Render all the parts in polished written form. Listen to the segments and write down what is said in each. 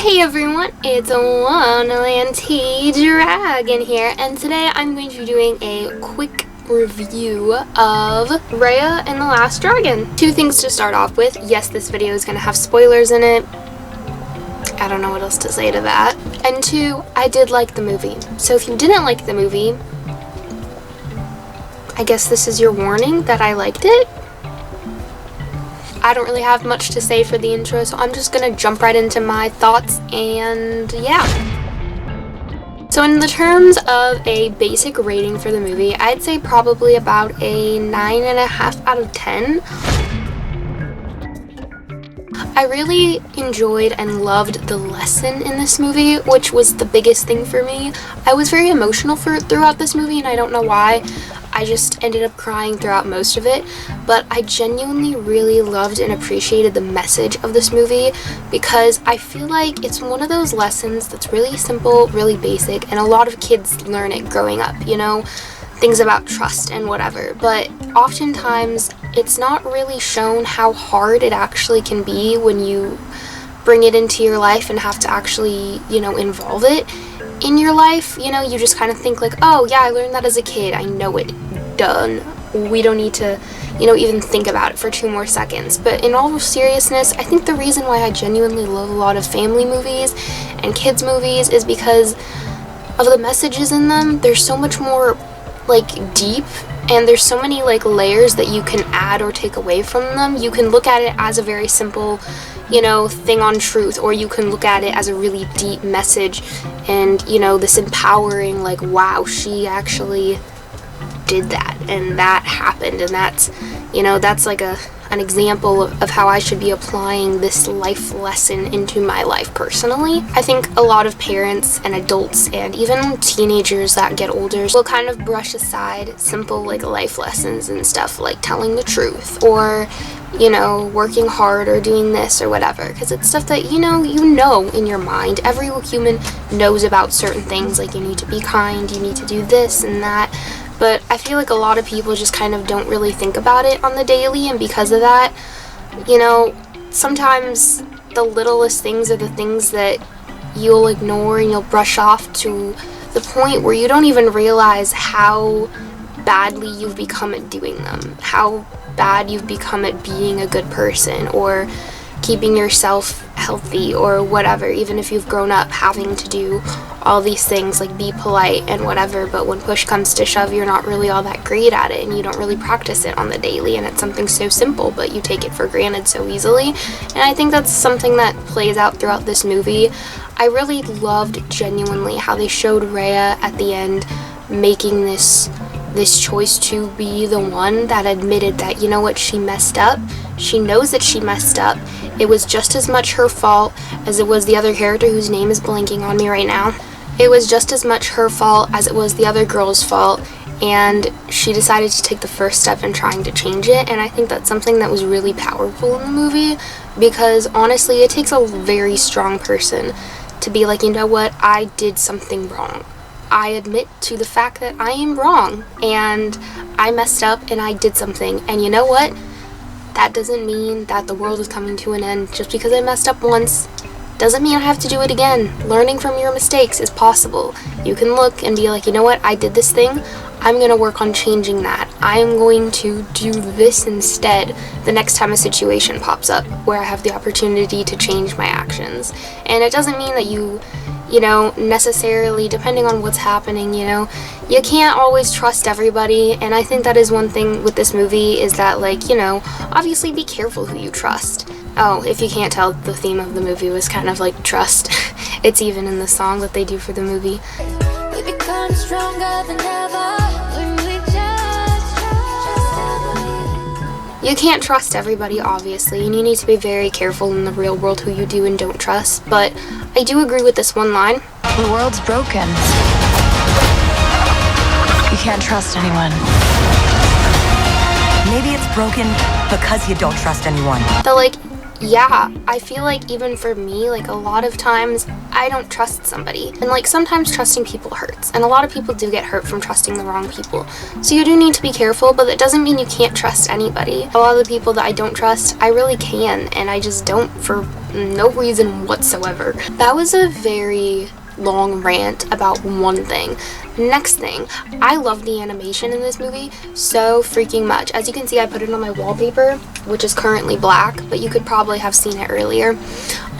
Hey everyone, it's Wonderland Dragon here, and today I'm going to be doing a quick review of Raya and the Last Dragon. Two things to start off with. Yes, this video is going to have spoilers in it. I don't know what else to say to that. And two, I did like the movie. So if you didn't like the movie, I guess this is your warning that I liked it. I don't really have much to say for the intro, so I'm just gonna jump right into my thoughts, and yeah. So in the terms of a basic rating for the movie, I'd say probably about a 9.5 out of 10. I really enjoyed and loved the lesson in this movie, which was the biggest thing for me. I was very emotional throughout this movie, and I don't know why. I just ended up crying throughout most of it, but I genuinely really loved and appreciated the message of this movie because I feel like it's one of those lessons that's really simple, really basic, and a lot of kids learn it growing up, you know, things about trust and whatever, but oftentimes it's not really shown how hard it actually can be when you bring it into your life and have to actually, you know, involve it in your life. You know, you just kind of think like, oh yeah, I learned that as a kid, I know it, done. We don't need to, you know, even think about it for 2 more seconds. But in all seriousness, I think the reason why I genuinely love a lot of family movies and kids movies is because of the messages in them. There's so much more like deep, and there's so many like layers that you can add or take away from them. You can look at it as a very simple, you know, thing on truth, or you can look at it as a really deep message and, you know, this empowering, like, wow, she actually did that and that happened, and that's, you know, that's like an example of how I should be applying this life lesson into my life personally. I think a lot of parents and adults and even teenagers that get older will kind of brush aside simple like life lessons and stuff like telling the truth or, you know, working hard or doing this or whatever, because it's stuff that, you know in your mind. Every human knows about certain things, like you need to be kind, you need to do this and that. But I feel like a lot of people just kind of don't really think about it on the daily, and because of that, you know, sometimes the littlest things are the things that you'll ignore and you'll brush off to the point where you don't even realize how badly you've become at doing them, how bad you've become at being a good person or keeping yourself healthy or whatever, even if you've grown up having to do all these things like be polite and whatever, but when push comes to shove, you're not really all that great at it and you don't really practice it on the daily, and it's something so simple but you take it for granted so easily. And I think that's something that plays out throughout this movie. I really loved genuinely how they showed Raya at the end making this choice to be the one that admitted that, you know what, she messed up. She knows that she messed up. It was just as much her fault as it was the other character whose name is blanking on me right now. It was just as much her fault as it was the other girl's fault, and she decided to take the first step in trying to change it. And I think that's something that was really powerful in the movie, because honestly, it takes a very strong person to be like, you know what, I did something wrong. I admit to the fact that I am wrong and I messed up and I did something, and you know what? That doesn't mean that the world is coming to an end. Just because I messed up once doesn't mean I have to do it again. Learning from your mistakes is possible. You can look and be like, you know what? I did this thing. I'm going to work on changing that. I'm going to do this instead the next time a situation pops up where I have the opportunity to change my actions. And it doesn't mean that you know, necessarily, depending on what's happening, you know, you can't always trust everybody. And I think that is one thing with this movie, is that, like, you know, obviously be careful who you trust. Oh, if you can't tell, the theme of the movie was kind of like trust. It's even in the song that they do for the movie. We become stronger than ever when we You can't trust everybody, obviously, and you need to be very careful in the real world who you do and don't trust, but I do agree with this one line. The world's broken. You can't trust anyone. Maybe it's broken because you don't trust anyone. That, like, yeah, I feel like even for me, like a lot of times I don't trust somebody. And like sometimes trusting people hurts. And a lot of people do get hurt from trusting the wrong people. So you do need to be careful, but that doesn't mean you can't trust anybody. A lot of the people that I don't trust, I really can. And I just don't for no reason whatsoever. That was a very long rant about one thing. Next thing, I love the animation in this movie so freaking much. As you can see, I put it on my wallpaper, which is currently black, but you could probably have seen it earlier.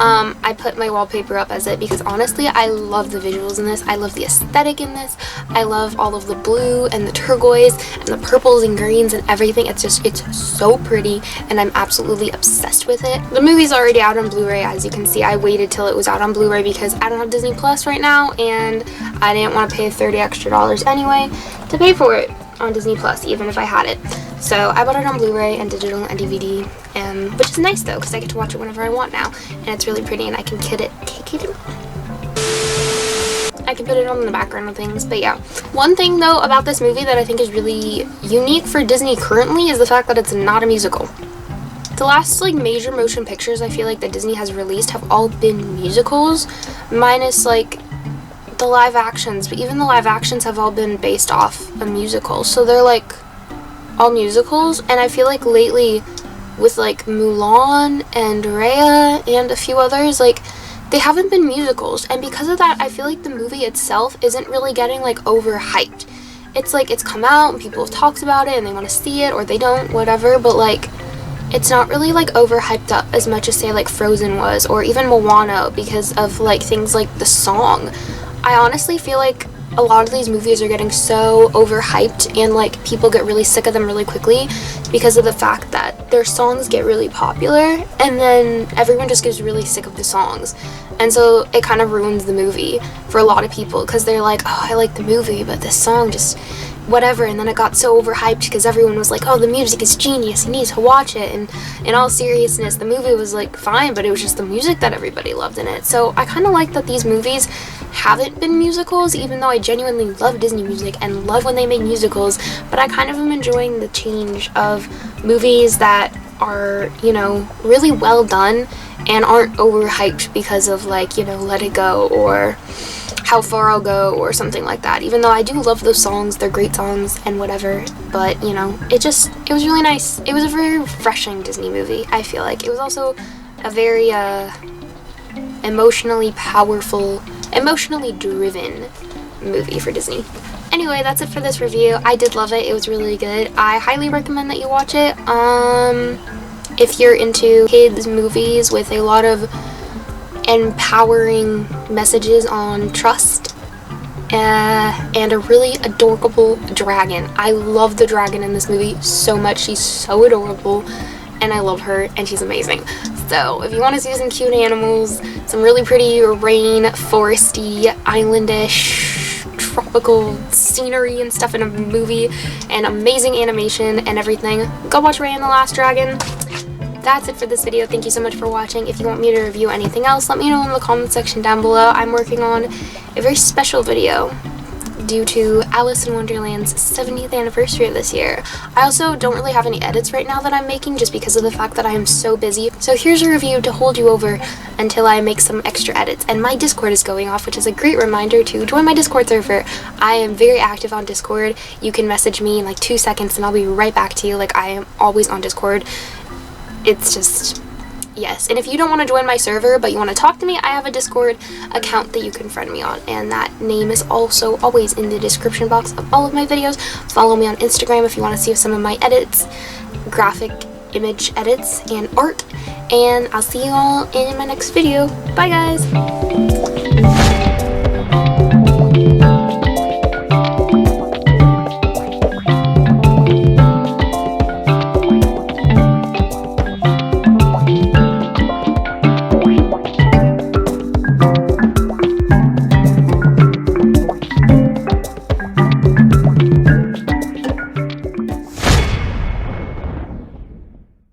I put my wallpaper up as it because honestly, I love the visuals in this. I love the aesthetic in this. I love all of the blue and the turquoise and the purples and greens and everything. It's so pretty, and I'm absolutely obsessed with it. The movie's already out on Blu-ray, as you can see. I waited till it was out on Blu-ray because I don't have Disney Plus right now, and I didn't want to pay $30 extra anyway to pay for it on Disney Plus, even if I had it. So I bought it on Blu-ray and digital and DVD, which is nice though, because I get to watch it whenever I want now, and it's really pretty, and I can I can put it on in the background of things. But yeah, one thing though about this movie that I think is really unique for Disney currently is the fact that it's not a musical. The last like major motion pictures I feel like that Disney has released have all been musicals, minus like the live actions, but even the live actions have all been based off a musical, so they're like all musicals. And I feel like lately with like Mulan and Raya and a few others, like they haven't been musicals, and because of that I feel like the movie itself isn't really getting like overhyped. It's like it's come out and people have talked about it and they want to see it or they don't, whatever, but like it's not really like overhyped up as much as say like Frozen was, or even Moana, because of like things like the song. I honestly feel like a lot of these movies are getting so overhyped and like people get really sick of them really quickly because of the fact that their songs get really popular and then everyone just gets really sick of the songs, and so it kind of ruins the movie for a lot of people because they're like, oh, I like the movie but this song just whatever, and then it got so overhyped because everyone was like, oh, the music is genius, you need to watch it, and in all seriousness the movie was like fine, but it was just the music that everybody loved in it. So I kind of like that these movies haven't been musicals, even though I genuinely love Disney music and love when they make musicals, but I kind of am enjoying the change of movies that are, you know, really well done and aren't overhyped because of like, you know, Let It Go or How Far I'll Go or something like that. Even though I do love those songs, they're great songs and whatever, but you know, it was really nice. It was a very refreshing Disney movie, I feel like. It was also a very emotionally powerful, emotionally driven movie for Disney. Anyway, that's it for this review. I did love it. It was really good. I highly recommend that you watch it. If you're into kids movies with a lot of empowering messages on trust and a really adorable dragon. I love the dragon in this movie so much. She's so adorable and I love her and she's amazing. So if you want to see some cute animals, some really pretty rain, foresty, islandish, tropical scenery and stuff in a movie and amazing animation and everything, go watch Raya and the Last Dragon. That's it for this video. Thank you so much for watching. If you want me to review anything else, let me know in the comment section down below. I'm working on a very special video due to Alice in Wonderland's 70th anniversary this year. I also don't really have any edits right now that I'm making just because of the fact that I am so busy. So here's a review to hold you over until I make some extra edits. And my Discord is going off, which is a great reminder to join my Discord server. I am very active on Discord. You can message me in like 2 seconds and I'll be right back to you. Like, I am always on Discord. It's just, yes. And if you don't want to join my server but you want to talk to me, I have a Discord account that you can friend me on, and that name is also always in the description box of all of my videos. Follow me on Instagram if you want to see some of my edits, graphic image edits and art, and I'll see you all in my next video. Bye guys!